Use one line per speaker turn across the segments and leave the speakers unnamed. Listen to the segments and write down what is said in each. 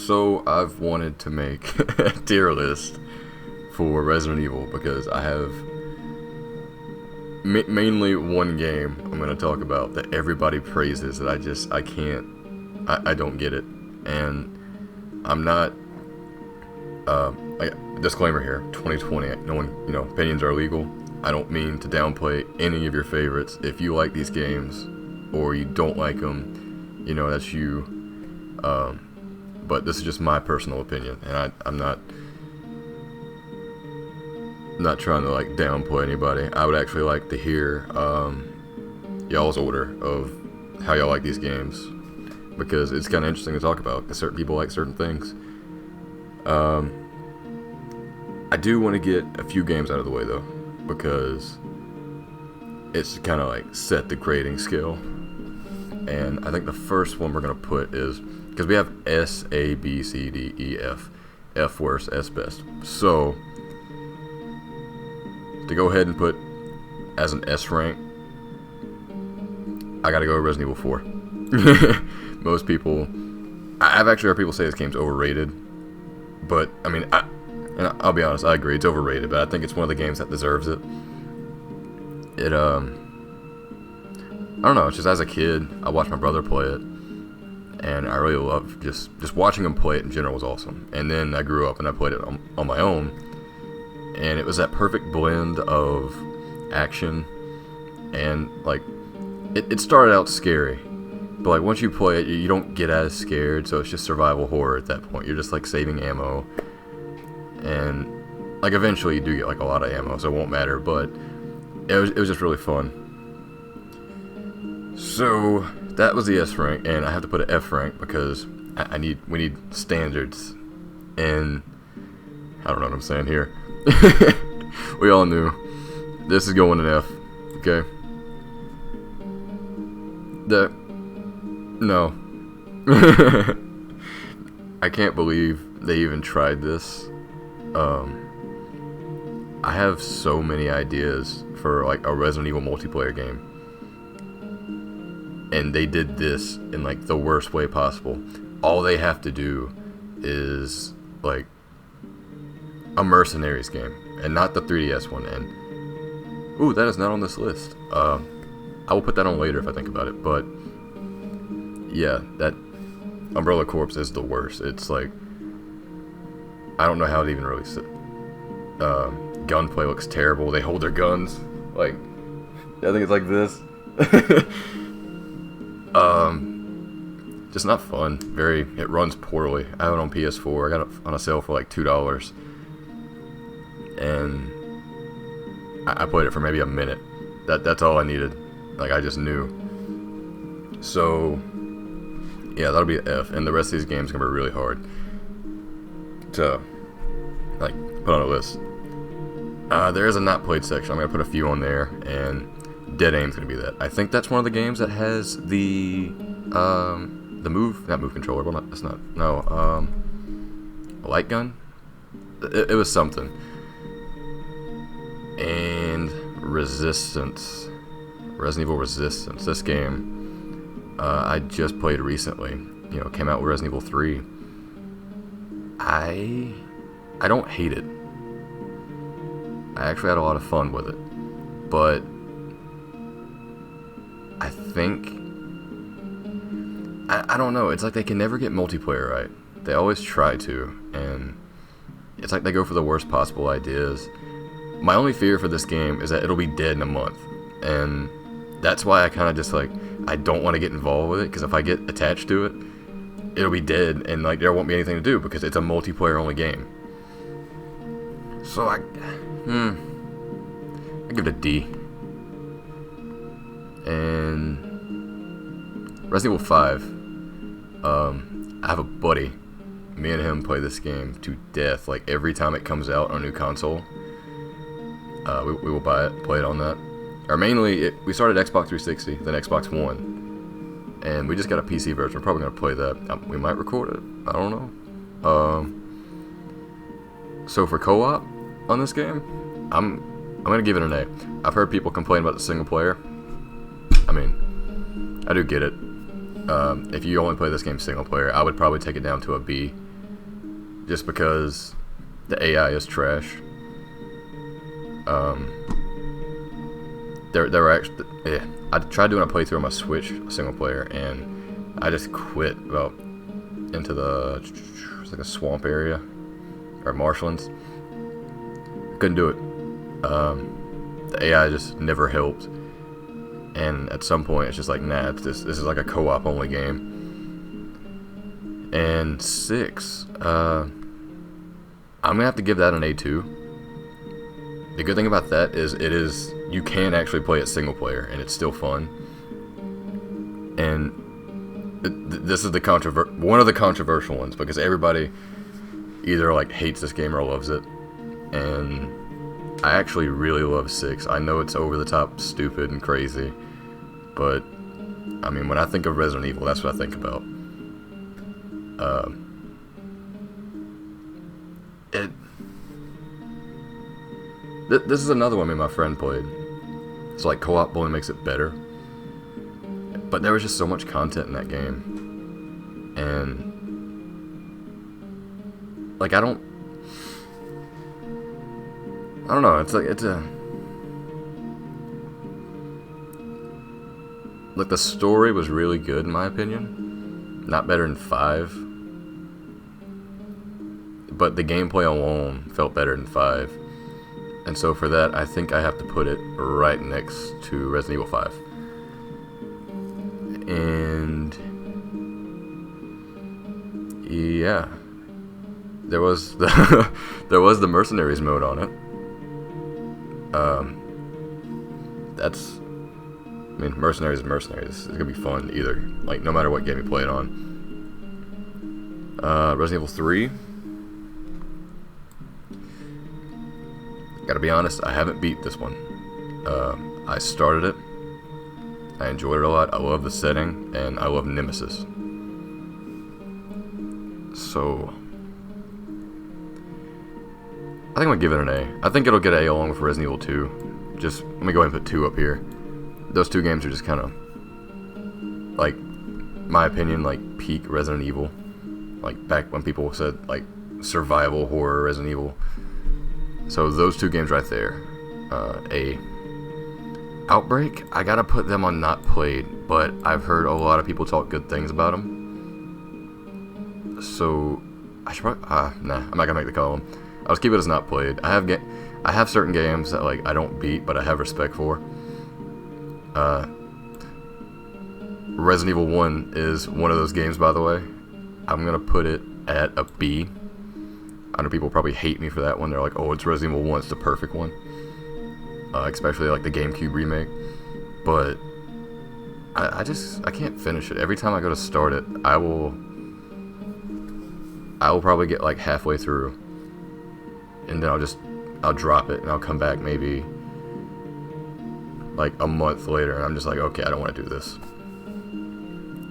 So I've wanted to make a tier list for Resident Evil because I have mainly one game I'm going to talk about that everybody praises that I can't, I don't get it. And I'm not, disclaimer here, 2020, no one, opinions are illegal. I don't mean to downplay any of your favorites. If you like these games or you don't like them, that's you. But this is just my personal opinion, and I'm not trying to downplay anybody. I would actually like to hear y'all's order of how y'all like these games, because it's kind of interesting to talk about. Certain people like certain things. I do want to get a few games out of the way though, because it's kind of set the grading scale. And I think the first one we're gonna put is, because we have S, A, B, C, D, E, F. F worst, S best. So, to go ahead and put as an S rank, I gotta go with Resident Evil 4. Most people, I've actually heard people say this game's overrated, but I mean, I'll be honest, I agree, it's overrated, but I think it's one of the games that deserves it. I don't know, it's just as a kid, I watched my brother play it, and I really loved just watching him play it in general was awesome. And then I grew up and I played it on my own, and it was that perfect blend of action and it started out scary, but once you play it, you don't get as scared, so it's just survival horror at that point. You're just saving ammo, and eventually you do get a lot of ammo, so it won't matter, but it was just really fun. So that was the S rank, and I have to put an F rank because we need standards, and I don't know what I'm saying here. We all knew this is going an F, okay? No. I can't believe they even tried this. I have so many ideas for a Resident Evil multiplayer game, and they did this in the worst way possible. All they have to do is a Mercenaries game, and not the 3DS one. And ooh, that is not on this list. I will put that on later if I think about it. But yeah, that Umbrella Corps is the worst. It's I don't know how to even really sit. Gunplay looks terrible. They hold their guns I think it's like this. Just not fun. It runs poorly. I have it on PS4. I got it on a sale for $2, and I played it for maybe a minute. That's all I needed. I just knew. So yeah, that'll be an F. And the rest of these games are gonna be really hard to put on a list. There is a not played section. I'm gonna put a few on there, and Dead Aim's gonna be that. I think that's one of the games that has the not move controller. Well, that's not. No, a light gun. It was something. And Resistance, Resident Evil Resistance. This game, I just played recently. Came out with Resident Evil 3. I don't hate it. I actually had a lot of fun with it, but I think I don't know. It's they can never get multiplayer right. They always try to, and it's they go for the worst possible ideas. My only fear for this game is that it'll be dead in a month, and that's why I kind of just I don't want to get involved with it, because if I get attached to it, it'll be dead, and there won't be anything to do because it's a multiplayer only game. So I give it a D. And Resident Evil 5. I have a buddy. Me and him play this game to death. Every time it comes out on a new console, we will buy it, play it on that. Or mainly, we started Xbox 360, then Xbox One, and we just got a PC version. We're probably gonna play that. We might record it. I don't know. So for co-op on this game, I'm gonna give it an A. I've heard people complain about the single player. I mean, I do get it. If you only play this game single player, I would probably take it down to a B. just because the AI is trash. There were actually, I tried doing a playthrough on my Switch, single player, and I just quit about into the, it's like a swamp area, or marshlands. Couldn't do it. The AI just never helped, and at some point it's just like, nah, this is like a co-op only game. And 6, I'm gonna have to give that an A2. The good thing about that is you can actually play it single player and it's still fun. And this is one of the controversial ones, because everybody either like hates this game or loves it. And I actually really love 6. I know it's over the top, stupid, and crazy, but I mean, when I think of Resident Evil, that's what I think about. This is another one me and my friend played. It's like co-op only makes it better, but there was just so much content in that game, and like I don't know. It's like the story was really good in my opinion. Not better than 5, but the gameplay alone felt better than 5. And so for that, I think I have to put it right next to Resident Evil 5. And yeah, there was the Mercenaries mode on it. I mean, Mercenaries is Mercenaries. It's gonna be fun either. Like, no matter what game you play it on. Resident Evil 3. Gotta be honest, I haven't beat this one. I started it. I enjoyed it a lot. I love the setting, and I love Nemesis. So I think I'm gonna give it an A. I think it'll get an A along with Resident Evil 2. Just let me go ahead and put 2 up here. Those 2 games are just kind of, like, my opinion, like peak Resident Evil. Like back when people said like survival horror Resident Evil. So those 2 games right there. A. Outbreak, I gotta put them on not played, but I've heard a lot of people talk good things about them. So I should probably, nah, I'm not gonna make the column. I'll just keep it as not played. I have certain games that like I don't beat, but I have respect for. Resident Evil 1 is one of those games, by the way. I'm gonna put it at a B. I know people probably hate me for that one. They're like, oh, it's Resident Evil 1, it's the perfect one. Especially like the GameCube remake. But I can't finish it. Every time I go to start it, I will probably get like halfway through, and then I'll drop it, and I'll come back maybe like a month later, and I'm just like, okay, I don't want to do this.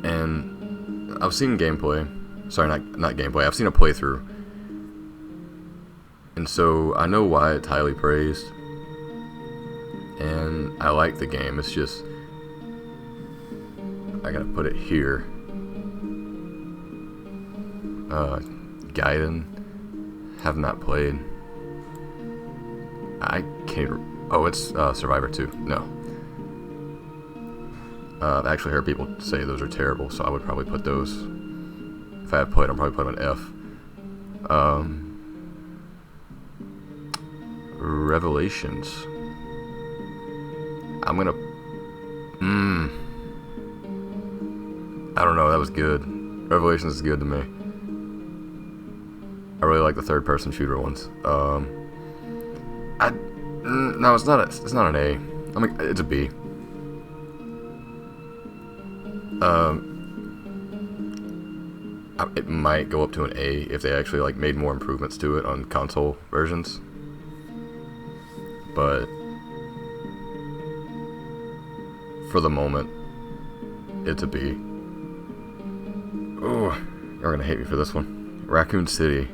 And I've seen gameplay. Sorry, not gameplay. I've seen a playthrough. And so I know why it's highly praised. And I like the game. It's just, I gotta put it here. Gaiden, have not played. I can't. Oh, it's Survivor 2. No. I've actually heard people say those are terrible, so I would probably put those. If I had played, I'd probably put them an F. Revelations. I'm gonna. I don't know. That was good. Revelations is good to me. I really like the third-person shooter ones. No, it's not an A. I mean, it's a B. It might go up to an A if they actually like made more improvements to it on console versions. But for the moment, it's a B. Oh, you're gonna hate me for this one. Raccoon City,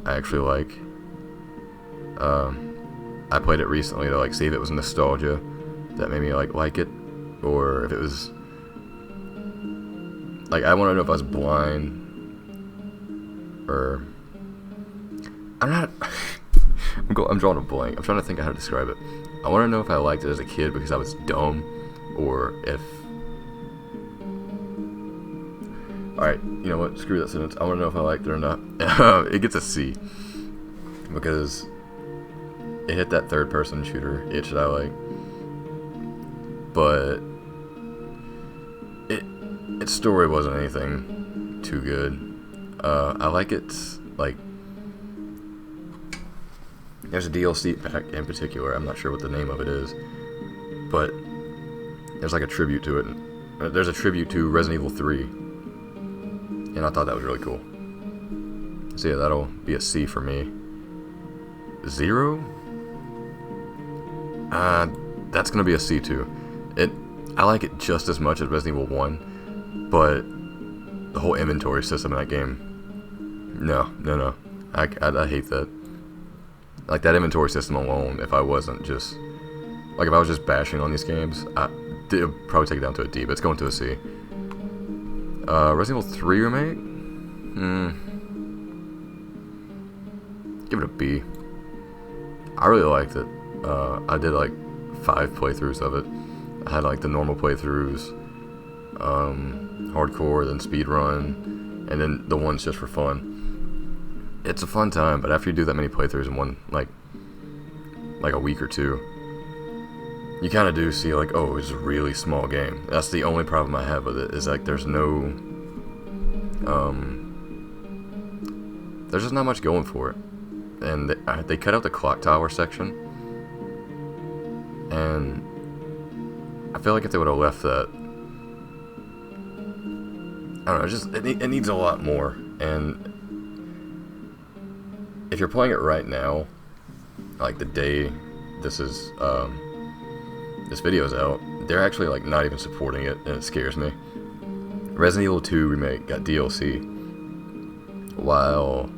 I actually like. I played it recently to like see if it was nostalgia that made me like it, or if it was like I want to know if I was blind, or I'm not. I'm drawing a blank. I'm trying to think of how to describe it. I want to know if I liked it as a kid because I was dumb, or if. Alright, you know what? Screw that sentence. I want to know if I liked it or not. It gets a C. Because it hit that third person shooter itch that I like. But its story wasn't anything too good. I like its, like, there's a DLC pack in particular. I'm not sure what the name of it is, but there's like a tribute to it. There's a tribute to Resident Evil 3, and I thought that was really cool. So yeah, that'll be a C for me. 0? That's gonna be a C too. I like it just as much as Resident Evil 1, but the whole inventory system in that game, no. I hate that. Like, that inventory system alone, if I wasn't just, like, if I was just bashing on these games, it would probably take it down to a D, but it's going to a C. Resident Evil 3 Remake? Give it a B. I really liked it. I did, like, 5 playthroughs of it. I had, like, the normal playthroughs, hardcore, then speedrun, and then the ones just for fun. It's a fun time, but after you do that many playthroughs in one, like a week or two, you kind of do see, like, oh, it's a really small game. That's the only problem I have with it, is, like, there's no, there's just not much going for it. And they cut out the clock tower section, and I feel like if they would have left that, I don't know, it needs a lot more. And if you're playing it right now, like the day this video's out, they're actually, like, not even supporting it, and it scares me. Resident Evil 2 Remake got DLC, while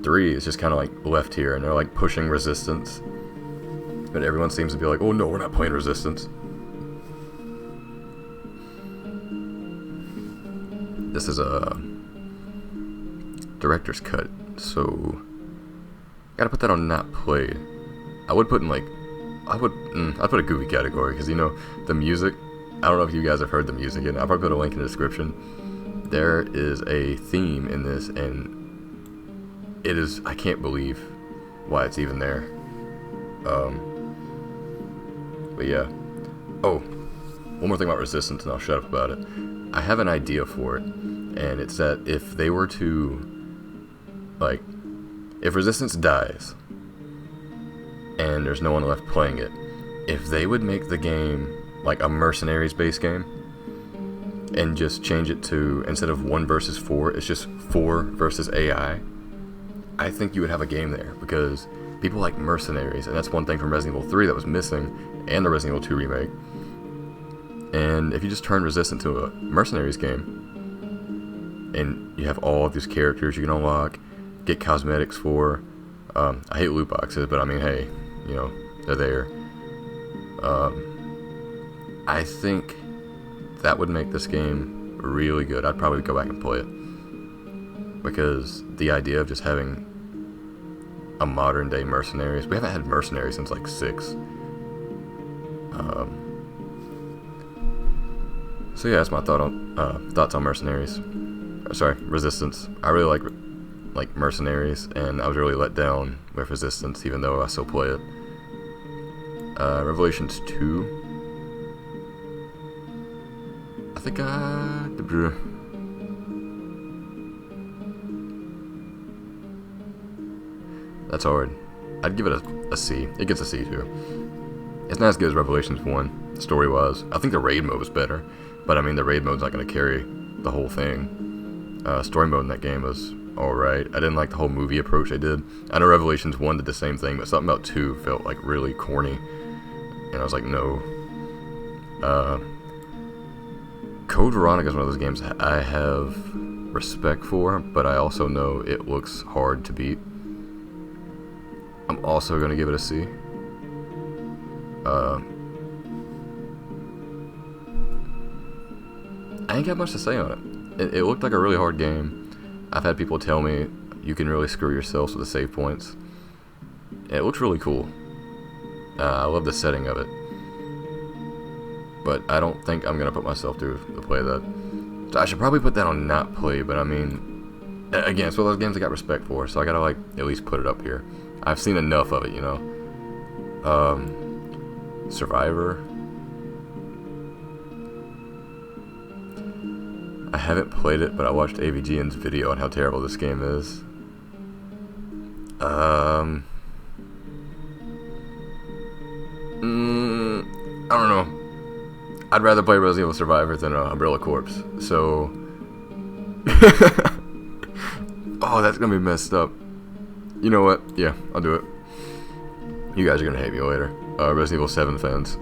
3 is just kind of, like, left here, and they're, like, pushing Resistance, but everyone seems to be like, oh no, we're not playing Resistance. This is a director's cut, so gotta put that on not played. I would put in, like, I'd put a goofy category, because, you know, the music, I don't know if you guys have heard the music, and I'll probably put a link in the description. There is a theme in this, and it is, I can't believe why it's even there. But yeah. Oh, one more thing about Resistance, and I'll shut up about it. I have an idea for it, and it's that if they were to, like, if Resistance dies, and there's no one left playing it, if they would make the game like a Mercenaries-based game, and just change it to, instead of 1 versus 4, it's just 4 versus AI, I think you would have a game there, because people like Mercenaries, and that's one thing from Resident Evil 3 that was missing, and the Resident Evil 2 Remake. And if you just turn Resistance to a Mercenaries game, and you have all of these characters you can unlock, get cosmetics for, I hate loot boxes, but I mean, hey, you know, they're there. I think that would make this game really good. I'd probably go back and play it, because the idea of just having a modern day Mercenaries, we haven't had Mercenaries since, like, 6. So yeah, that's my thoughts on Mercenaries. Sorry, Resistance. I really like Mercenaries, and I was really let down with Resistance, even though I still play it. Revelations 2. I think that's hard. I'd give it a C. It gets a C too. It's not as good as Revelations 1, story-wise. I think the raid mode was better, but I mean, the raid mode's not going to carry the whole thing. Story mode in that game was alright. I didn't like the whole movie approach they did. I know Revelations 1 did the same thing, but something about 2 felt, like, really corny, and I was like, no. Code Veronica is one of those games I have respect for, but I also know it looks hard to beat. I'm also going to give it a C. I ain't got much to say on it. It looked like a really hard game. I've had people tell me you can really screw yourselves with the save points. And it looks really cool. I love the setting of it. But I don't think I'm going to put myself through to play that. So I should probably put that on not play, but I mean, again, it's one of those games I got respect for, so I gotta like at least put it up here. I've seen enough of it, you know. Survivor. I haven't played it, but I watched AVGN's video on how terrible this game is. I don't know. I'd rather play Resident Evil Survivor than Umbrella Corps. So, oh, that's gonna be messed up. You know what? Yeah, I'll do it. You guys are gonna hate me later. Resident Evil 7 fans.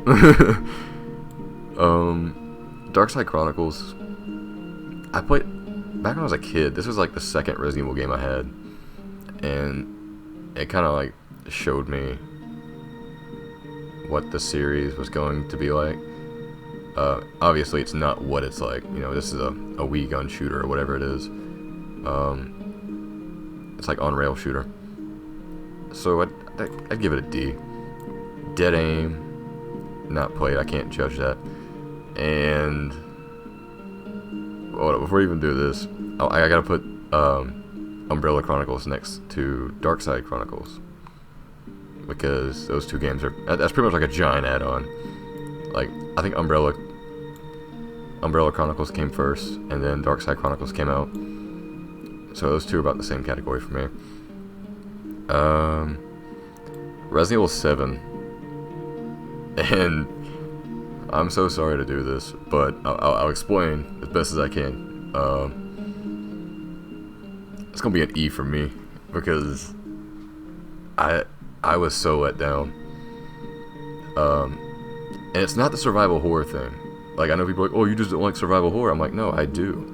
Darkside Chronicles. I played back when I was a kid. This was like the second Resident Evil game I had, and it kind of like showed me what the series was going to be like. Obviously, it's not what it's like. You know, this is a Wii gun shooter or whatever it is. It's like on-rail shooter. So I'd give it a D. Dead Aim, not played. I can't judge that. And hold on, before we even do this, I gotta put Umbrella Chronicles next to Darkside Chronicles, because those two games that's pretty much like a giant add-on. Like, I think Umbrella Chronicles came first, and then Darkside Chronicles came out. So those two are about the same category for me. Resident Evil 7. And I'm so sorry to do this, but I'll explain as best as I can. It's gonna be an E for me, because I was so let down. And it's not the survival horror thing. Like, I know people are like, oh, you just don't like survival horror. I'm like, no, I do.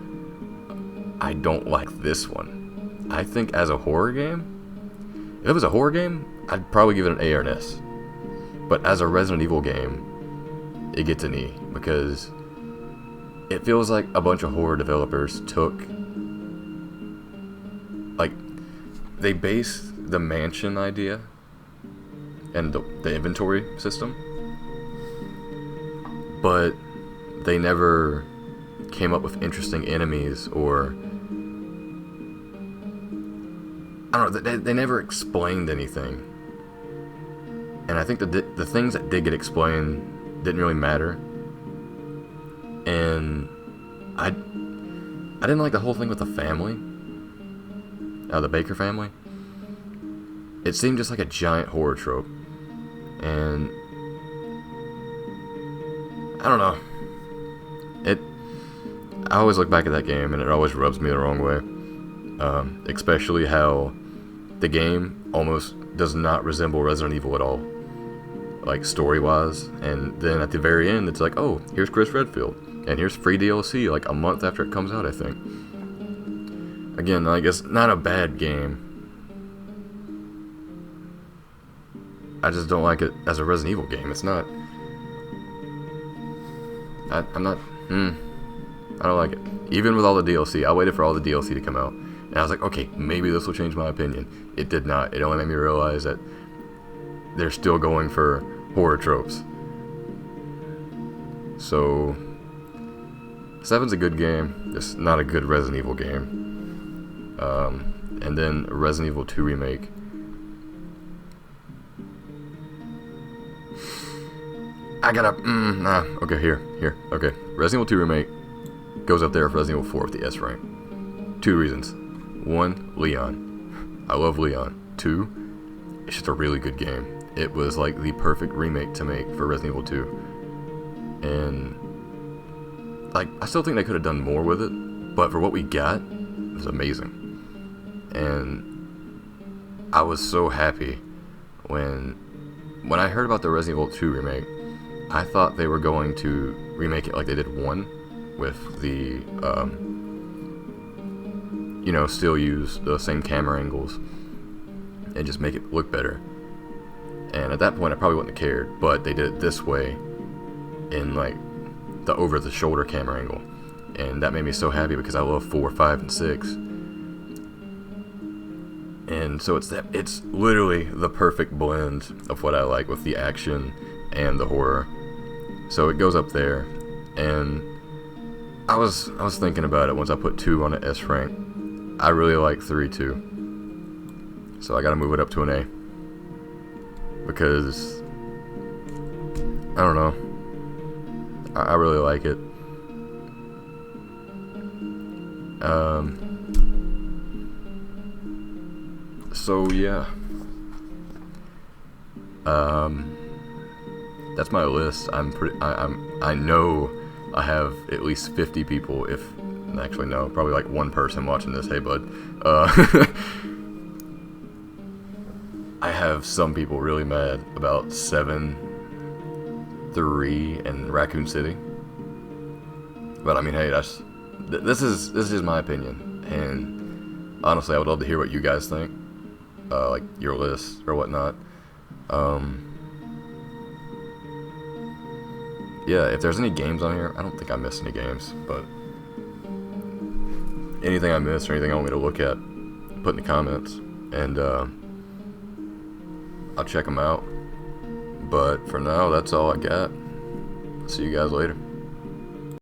I don't like this one. I think as a horror game, if it was a horror game, I'd probably give it an A or an S. But as a Resident Evil game, it gets an E, because it feels like a bunch of horror developers took, like, they based the mansion idea and the inventory system, but they never came up with interesting enemies, or I don't know, they never explained anything. And I think the things that did get explained didn't really matter. And I didn't like the whole thing with the family, the Baker family. It seemed just like a giant horror trope, and I don't know. I always look back at that game, and it always rubs me the wrong way. Especially how the game almost does not resemble Resident Evil at all, like story-wise. And then at the very end, it's like, oh, here's Chris Redfield, and here's free DLC like a month after it comes out, I think. Again, like, it's not a bad game. I just don't like it as a Resident Evil game. It's not. I'm not. I don't like it. Even with all the DLC, I waited for all the DLC to come out, and I was like, okay, maybe this will change my opinion. It did not. It only made me realize that they're still going for horror tropes. So, 7's a good game. It's not a good Resident Evil game. And then Resident Evil 2 Remake. I gotta, okay, here, okay. Resident Evil 2 Remake goes up there with Resident Evil 4 with the S rank. 2 reasons. 1, Leon. I love Leon. 2, it's just a really good game. It was like the perfect remake to make for Resident Evil 2. And, like, I still think they could have done more with it, but for what we got, it was amazing. And I was so happy when I heard about the Resident Evil 2 remake. I thought they were going to remake it like they did 1, with the, still use the same camera angles and just make it look better. And at that point, I probably wouldn't have cared, but they did it this way, in like the over-the-shoulder camera angle, and that made me so happy because I love 4, 5, and 6. And so it's literally the perfect blend of what I like with the action and the horror. So it goes up there, and I was thinking about it once I put 2 on an S rank. I really like 3 too, so I gotta move it up to an A, because I don't know, I really like it. So yeah, that's my list. I know I have at least 50 people, if actually no, probably like 1 person watching this. Hey bud, I have some people really mad about 7-3 and Raccoon City, but I mean, hey, this is my opinion, and honestly, I would love to hear what you guys think, like your list or whatnot. Yeah, if there's any games on here, I don't think I missed any games, but anything I missed or anything I want me to look at, put in the comments, and I'll check them out. But for now, that's all I got. See you guys later.